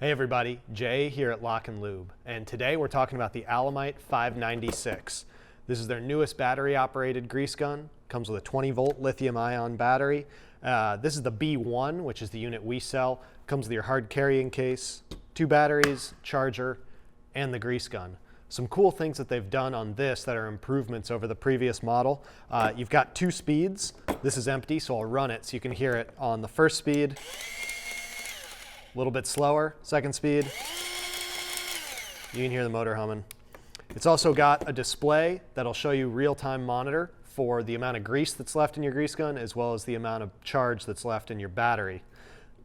Hey everybody, Jay here at LockNLube, and today we're talking about the Alemite 596. This is their newest battery-operated grease gun. Comes with a 20-volt lithium-ion battery. This is the B1, which is the unit we sell. Comes with your hard carrying case, 2 batteries, charger, and the grease gun. Some cool things that they've done on this that are improvements over the previous model. You've got 2 speeds. This is empty, so I'll run it so you can hear it on the first speed. A little bit slower, second speed. You can hear the motor humming. It's also got a display that'll show you real-time monitor for the amount of grease that's left in your grease gun as well as the amount of charge that's left in your battery.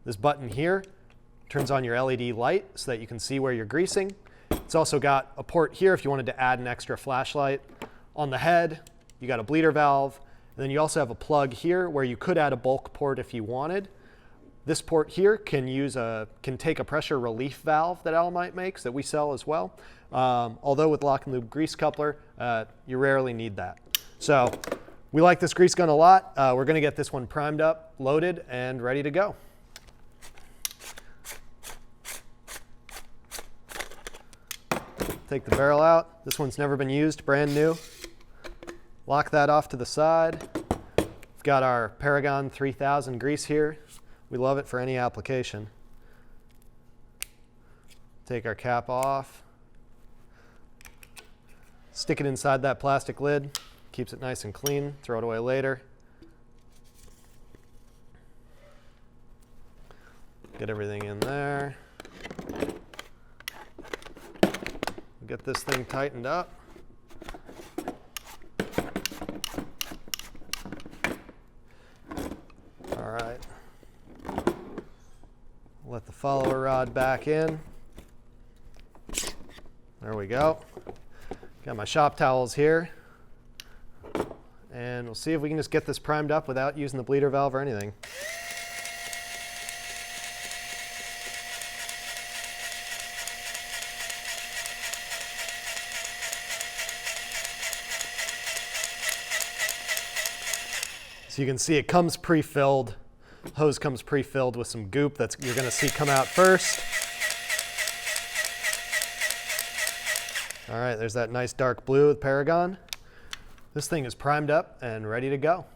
This button here turns on your LED light so that you can see where you're greasing. It's also got a port here if you wanted to add an extra flashlight. On the head, you got a bleeder valve. And then you also have a plug here where you could add a bulk port if you wanted. This port here can take a pressure relief valve that Alemite makes that we sell as well. Although with LockNLube Grease Coupler, you rarely need that. So we like this grease gun a lot. We're going to get this one primed up, loaded, and ready to go. Take the barrel out. This one's never been used, brand new. Lock that off to the side. We've got our Paragon 3000 grease here. We love it for any application. Take our cap off. Stick it inside that plastic lid. Keeps it nice and clean. Throw it away later. Get everything in there. Get this thing tightened up. All right. Let the follower rod back in. There we go. Got my shop towels here. And we'll see if we can just get this primed up without using the bleeder valve or anything. So you can see it comes pre-filled. Hose comes pre-filled with some goop that you're going to see come out first. All right, there's that nice dark blue with Paragon. This thing is primed up and ready to go.